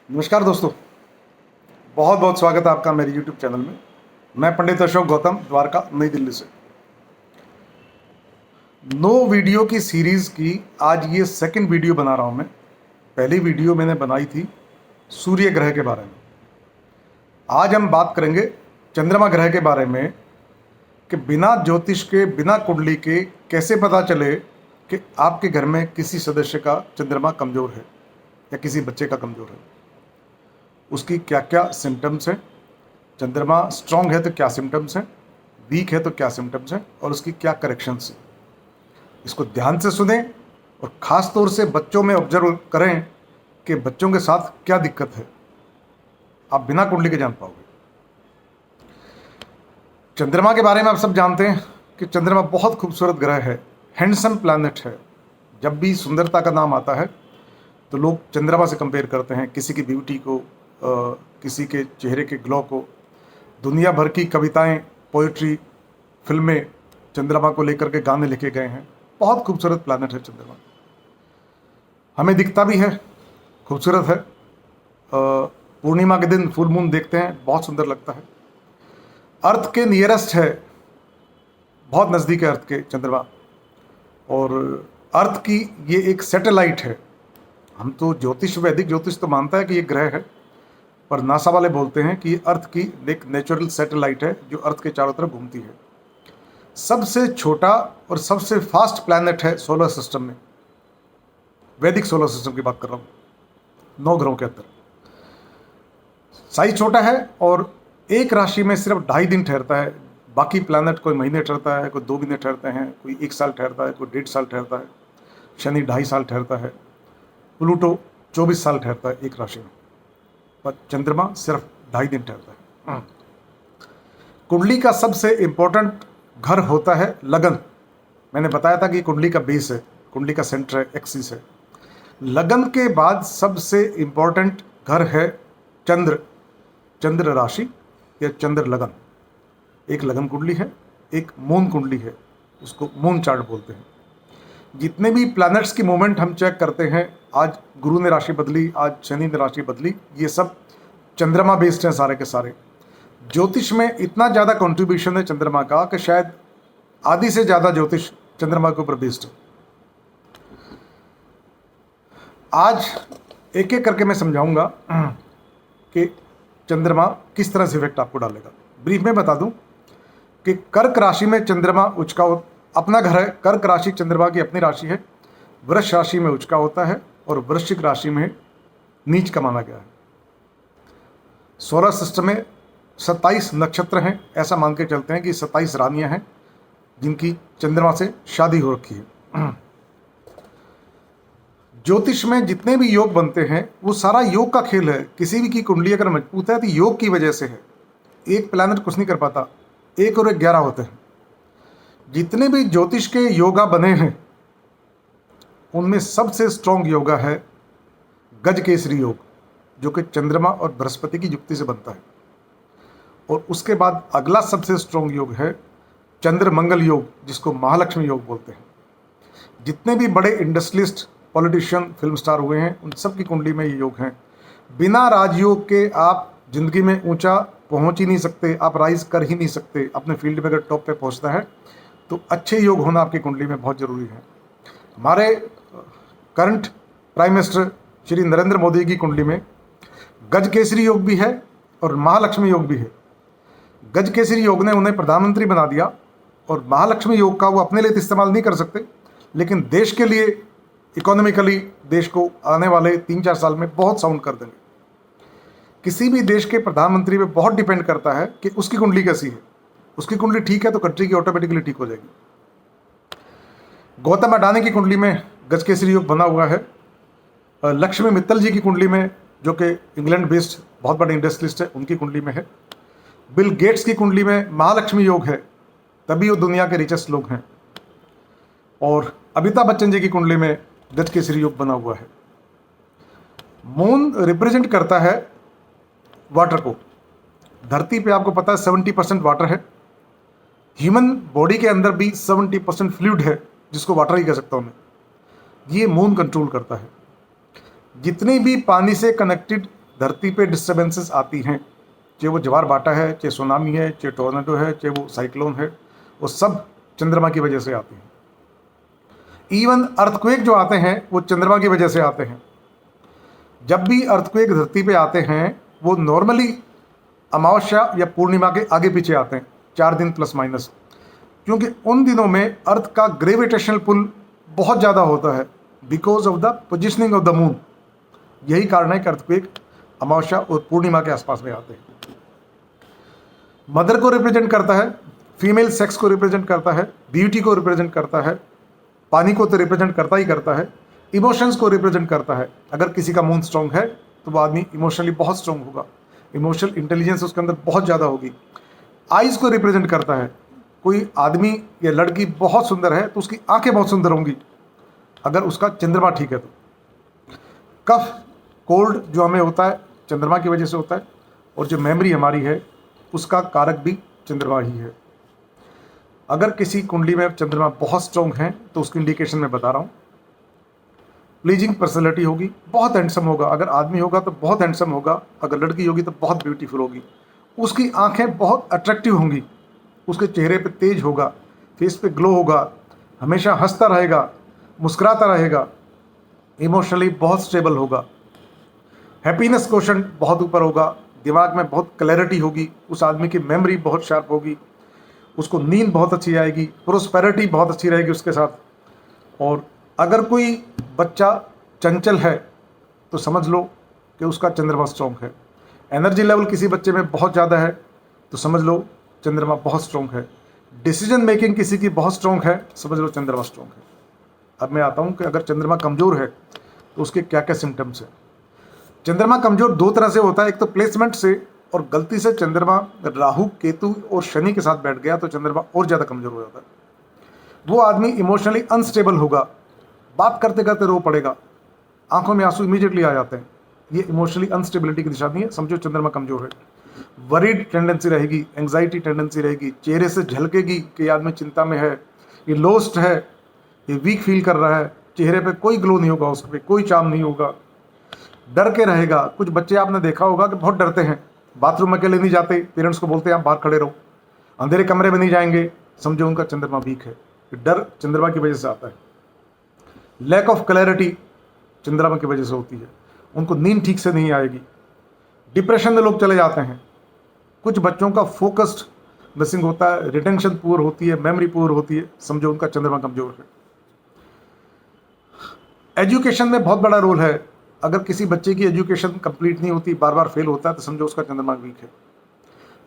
नमस्कार दोस्तों, बहुत बहुत स्वागत है आपका मेरे YouTube चैनल में। मैं पंडित अशोक गौतम, द्वारका, नई दिल्ली से। 9 वीडियो की सीरीज़ की आज ये सेकंड वीडियो बना रहा हूँ मैं। पहली वीडियो मैंने बनाई थी सूर्य ग्रह के बारे में। आज हम बात करेंगे चंद्रमा ग्रह के बारे में कि बिना ज्योतिष के, बिना कुंडली के कैसे पता चले कि आपके घर में किसी सदस्य का चंद्रमा कमज़ोर है या किसी बच्चे का कमज़ोर है। उसकी क्या क्या सिम्टम्स हैं, चंद्रमा स्ट्रॉन्ग है तो क्या सिम्टम्स हैं, वीक है तो क्या सिम्टम्स हैं, और उसकी क्या करेक्शंस हैं। इसको ध्यान से सुने और ख़ास तौर से बच्चों में ऑब्जर्व करें कि बच्चों के साथ क्या दिक्कत है। आप बिना कुंडली के जान पाओगे। चंद्रमा के बारे में आप सब जानते हैं कि चंद्रमा बहुत खूबसूरत ग्रह है, हैंडसम प्लैनेट है। जब भी सुंदरता का नाम आता है तो लोग चंद्रमा से कंपेयर करते हैं, किसी की ब्यूटी को, किसी के चेहरे के ग्लो को। दुनिया भर की कविताएं, पोइट्री, फिल्में चंद्रमा को लेकर के गाने लिखे गए हैं। बहुत खूबसूरत प्लैनेट है चंद्रमा, हमें दिखता भी है, खूबसूरत है। पूर्णिमा के दिन फुल मून देखते हैं, बहुत सुंदर लगता है। अर्थ के नियरेस्ट है, बहुत नज़दीक है अर्थ के चंद्रमा, और अर्थ की ये एक सैटेलाइट है। हम तो ज्योतिष, वैदिक ज्योतिष तो मानता है कि ये ग्रह है, पर नासा वाले बोलते हैं कि ये अर्थ की एक नेचुरल सैटेलाइट है जो अर्थ के चारों तरफ घूमती है। सबसे छोटा और सबसे फास्ट प्लैनेट है सोलर सिस्टम में, वैदिक सोलर सिस्टम की बात कर रहा हूँ, 9 ग्रहों के अंदर। साइज छोटा है और एक राशि में सिर्फ 2.5 दिन ठहरता है। बाकी प्लैनेट कोई महीने ठहरता है, कोई 2 महीने ठहरते हैं, कोई 1 साल ठहरता है, कोई 1.5 साल ठहरता है। शनि 2.5 साल ठहरता है, प्लूटो 24 साल ठहरता है एक राशि में, पर चंद्रमा सिर्फ 2.5 दिन ठहरता है। कुंडली का सबसे इंपॉर्टेंट घर होता है लगन। मैंने बताया था कि कुंडली का बेस है, कुंडली का सेंटर है, एक्सिस है। लगन के बाद सबसे इंपॉर्टेंट घर है चंद्र, चंद्र राशि या चंद्र लगन। एक लगन कुंडली है, एक मून कुंडली है, उसको मून चार्ट बोलते हैं। जितने भी प्लैनेट्स की मूवमेंट हम चेक करते हैं, आज गुरु ने राशि बदली, आज शनि ने राशि बदली, ये सब चंद्रमा बेस्ड हैं सारे के सारे। ज्योतिष में इतना ज़्यादा कंट्रीब्यूशन है चंद्रमा का कि शायद आधी से ज़्यादा ज्योतिष चंद्रमा के ऊपर बेस्ड है। आज एक एक करके मैं समझाऊंगा कि चंद्रमा किस तरह से इफेक्ट आपको डालेगा। ब्रीफ में बता दूं कि कर्क राशि में चंद्रमा उचका अपना घर है। कर्क राशि चंद्रमा की अपनी राशि है। वृष राशि में उचका होता है और वृश्चिक राशि में नीच का माना गया है। सोलर सिस्टम में 27 नक्षत्र हैं। ऐसा मान के चलते हैं कि 27 रानियां हैं जिनकी चंद्रमा से शादी हो रखी है। ज्योतिष में जितने भी योग बनते हैं वो सारा योग का खेल है। किसी भी की कुंडली अगर मजबूत है तो योग की वजह से है। एक प्लैनेट कुछ नहीं कर पाता, 1 और 1 11 होते हैं। जितने भी ज्योतिष के योगा बने हैं उनमें सबसे स्ट्रॉन्ग योगा है गज केसरी योग, जो कि चंद्रमा और बृहस्पति की युक्ति से बनता है। और उसके बाद अगला सबसे स्ट्रॉन्ग योग है चंद्र मंगल योग, जिसको महालक्ष्मी योग बोलते हैं। जितने भी बड़े इंडस्ट्रियलिस्ट, पॉलिटिशियन, फिल्म स्टार हुए हैं, उन सब की कुंडली में ये योग हैं। बिना राजयोग के आप जिंदगी में ऊंचा पहुंच ही नहीं सकते, आप राइज कर ही नहीं सकते। अपने फील्ड में अगर टॉप पे पहुंचना है तो अच्छे योग होना आपकी कुंडली में बहुत ज़रूरी है। हमारे current prime minister Shri Narendra Modi की कुंडली में गज केसरी योग भी है और महालक्ष्मी योग भी है। गज केसरी योग ने उन्हें प्रधानमंत्री बना दिया और महालक्ष्मी योग का वो अपने लिए तो इस्तेमाल नहीं कर सकते, लेकिन देश के लिए, इकोनॉमिकली देश को आने वाले 3-4 साल में बहुत साउंड कर देंगे। किसी भी देश के प्रधानमंत्री पे बहुत डिपेंड करता है कि उसकी कुंडली कैसी है। उसकी कुंडली ठीक है तो कंट्री की ऑटोमेटिकली ठीक हो जाएगी। गौतम अडानी की कुंडली में गज केसरी योग बना हुआ है। लक्ष्मी मित्तल जी की कुंडली में, जो कि इंग्लैंड बेस्ड बहुत बड़े इंडस्ट्रियलिस्ट है, उनकी कुंडली में है। बिल गेट्स की कुंडली में महालक्ष्मी योग है, तभी वो दुनिया के रिचेस्ट लोग हैं। और अमिताभ बच्चन जी की कुंडली में गज केसरी योग बना हुआ है। मून रिप्रेजेंट करता है वाटर को। धरती पे आपको पता है 70% वाटर है। ह्यूमन बॉडी के अंदर भी 70% फ्लूइड है, जिसको वाटर ही कह सकता हूँ मैं। ये मून कंट्रोल करता है। जितनी भी पानी से कनेक्टेड धरती पे डिस्टर्बेंसेस आती हैं, चाहे वो ज्वार भाटा है, चाहे सुनामी है, चाहे टोर्नेडो है, चाहे वो साइक्लोन है, वो सब चंद्रमा की वजह से आती हैं। इवन अर्थक्वेक जो आते हैं वो चंद्रमा की वजह से आते हैं। जब भी अर्थक्वेक धरती पे आते हैं वो नॉर्मली अमावस्या या पूर्णिमा के आगे पीछे आते हैं, 4 दिन प्लस माइनस, क्योंकि उन दिनों में अर्थ का ग्रेविटेशनल पुल बहुत ज़्यादा होता है because of the positioning of the moon. यही कारण है कि अर्थक्वेक अमावस्या और पूर्णिमा के आसपास में आते हैं। मदर को रिप्रेजेंट करता है, फीमेल सेक्स को रिप्रेजेंट करता है, ब्यूटी को रिप्रेजेंट करता है, पानी को तो रिप्रेजेंट करता ही करता है, इमोशंस को रिप्रेजेंट करता है। अगर किसी का मून स्ट्रॉन्ग है तो वो आदमी इमोशनली बहुत स्ट्रॉन्ग होगा, इमोशनल इंटेलिजेंस उसके अंदर बहुत ज़्यादा होगी। आइज़ को रिप्रेजेंट करता है, कोई आदमी या लड़की बहुत सुंदर है तो उसकी आंखें बहुत सुंदर होंगी अगर उसका चंद्रमा ठीक है तो। कफ कोल्ड जो हमें होता है चंद्रमा की वजह से होता है, और जो मेमोरी हमारी है उसका कारक भी चंद्रमा ही है। अगर किसी कुंडली में चंद्रमा बहुत स्ट्रॉन्ग है तो उसकी इंडिकेशन मैं बता रहा हूँ। प्लीजिंग पर्सनैलिटी होगी, बहुत हैंडसम होगा, अगर आदमी होगा तो बहुत हैंडसम होगा, अगर लड़की होगी तो बहुत ब्यूटीफुल होगी। उसकी आंखें बहुत अट्रैक्टिव होंगी, उसके चेहरे पे तेज होगा, फेस पे ग्लो होगा, हमेशा हंसता रहेगा, मुस्कुराता रहेगा, इमोशनली बहुत स्टेबल होगा, हैप्पीनेस क्वोशेंट बहुत ऊपर होगा, दिमाग में बहुत क्लैरिटी होगी, उस आदमी की मेमोरी बहुत शार्प होगी, उसको नींद बहुत अच्छी आएगी, प्रोस्पेरिटी बहुत अच्छी रहेगी उसके साथ। और अगर कोई बच्चा चंचल है तो समझ लो कि उसका चंद्रमा स्ट्रॉन्ग है। एनर्जी लेवल किसी बच्चे में बहुत ज़्यादा है तो समझ लो चंद्रमा बहुत स्ट्रॉन्ग है। डिसीजन मेकिंग किसी की बहुत स्ट्रॉन्ग है, समझ लो चंद्रमा स्ट्रॉन्ग है। अब मैं आता हूँ कि अगर चंद्रमा कमज़ोर है तो उसके क्या क्या सिम्टम्स हैं। चंद्रमा कमज़ोर 2 तरह से होता है, एक तो प्लेसमेंट से, और गलती से चंद्रमा राहु केतु और शनि के साथ बैठ गया तो चंद्रमा और ज़्यादा कमज़ोर हो जाता है। वो आदमी इमोशनली अनस्टेबल होगा, बात करते करते रो पड़ेगा, आंखों में आंसू इमीडिएटली आ जाते हैं। ये इमोशनली अनस्टेबिलिटी की निशानी है, समझो चंद्रमा कमज़ोर है। वरीड टेंडेंसी रहेगी, एंग्जाइटी टेंडेंसी रहेगी, चेहरे से झलकेगी कि आदमी चिंता में है, ये लोस्ट है, ये वीक फील कर रहा है, चेहरे पे कोई ग्लो नहीं होगा, उस पर कोई चार्म नहीं होगा, डर के रहेगा। कुछ बच्चे आपने देखा होगा कि बहुत डरते हैं, बाथरूम अकेले नहीं जाते, पेरेंट्स को बोलते हैं आप बाहर खड़े रहो, अंधेरे कमरे में नहीं जाएंगे, समझो उनका चंद्रमा वीक है। डर चंद्रमा की वजह से आता है। लैक ऑफ क्लैरिटी चंद्रमा की वजह से होती है, उनको नींद ठीक से नहीं आएगी, डिप्रेशन में लोग चले जाते हैं। कुछ बच्चों का फोकस्ड मिसिंग होता है, रिटेंशन पुअर होती है, मेमोरी पुअर होती है, समझो उनका चंद्रमा कमजोर है। एजुकेशन में बहुत बड़ा रोल है, अगर किसी बच्चे की एजुकेशन कंप्लीट नहीं होती, बार बार फेल होता है, तो समझो उसका चंद्रमा वीक है।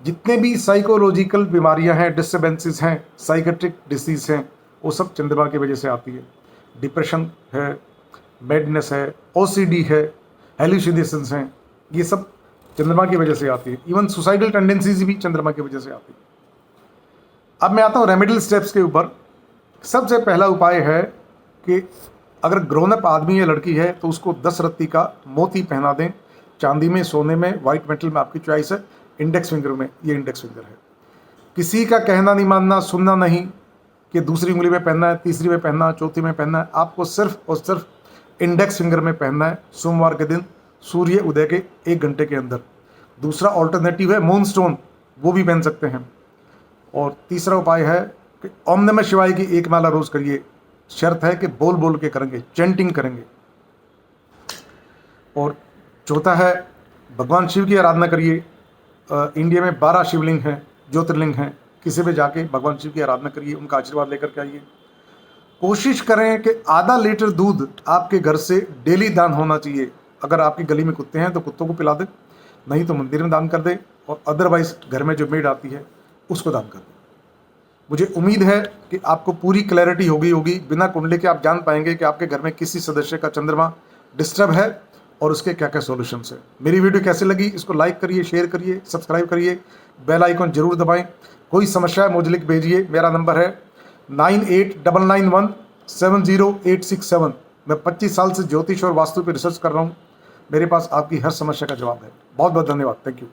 जितने भी साइकोलॉजिकल बीमारियां हैं, डिस्टर्बेंसेस हैं, साइकेट्रिक डिसीज हैं, वो सब चंद्रमा की वजह से आती है। डिप्रेशन है, मैडनेस है, ओसीडी है, हेलुसिनेशंस हैं, ये सब चंद्रमा की वजह से आती है। इवन सुसाइडल टेंडेंसीज भी चंद्रमा की वजह से आती है। अब मैं आता हूँ रेमेडियल स्टेप्स के ऊपर। सबसे पहला उपाय है कि अगर ग्रोन अप आदमी या लड़की है तो उसको 10 रत्ती का मोती पहना दें, चांदी में, सोने में, वाइट मेटल में, आपकी चॉइस है। इंडेक्स फिंगर में, ये इंडेक्स फिंगर है। किसी का कहना नहीं मानना, सुनना नहीं कि दूसरी उंगली में पहनना है, तीसरी में पहनना है, चौथी में पहनना है। आपको सिर्फ और सिर्फ इंडेक्स फिंगर में पहनना है, सोमवार के दिन सूर्य उदय के 1 घंटे के अंदर। दूसरा ऑल्टरनेटिव है मून स्टोन, वो भी पहन सकते हैं। और तीसरा उपाय है कि ओम नमः शिवाय की 1 माला रोज करिए। शर्त है कि बोल बोल के करेंगे, चैंटिंग करेंगे। और चौथा है भगवान शिव की आराधना करिए। इंडिया में 12 शिवलिंग हैं, ज्योतिर्लिंग हैं, किसी भी जाके भगवान शिव की आराधना करिए, उनका आशीर्वाद लेकर के आइए। कोशिश करें कि आधा लीटर दूध आपके घर से डेली दान होना चाहिए। अगर आपकी गली में कुत्ते हैं तो कुत्तों को पिला दें, नहीं तो मंदिर में दान कर दें, और अदरवाइज घर में जो मेड आती है उसको दान कर दें। मुझे उम्मीद है कि आपको पूरी क्लैरिटी हो गई होगी। बिना कुंडली के आप जान पाएंगे कि आपके घर में किसी सदस्य का चंद्रमा डिस्टर्ब है और उसके क्या क्या सॉल्यूशंस है। मेरी वीडियो कैसे लगी, इसको लाइक करिए, शेयर करिए, सब्सक्राइब करिए, बेल आइकन जरूर दबाएं। कोई समस्या है मुझे लिख भेजिए। मेरा नंबर है 9899170867। मैं 25 साल से ज्योतिष और वास्तु पर रिसर्च कर रहा हूँ। मेरे पास आपकी हर समस्या का जवाब है। बहुत बहुत धन्यवाद। Thank you.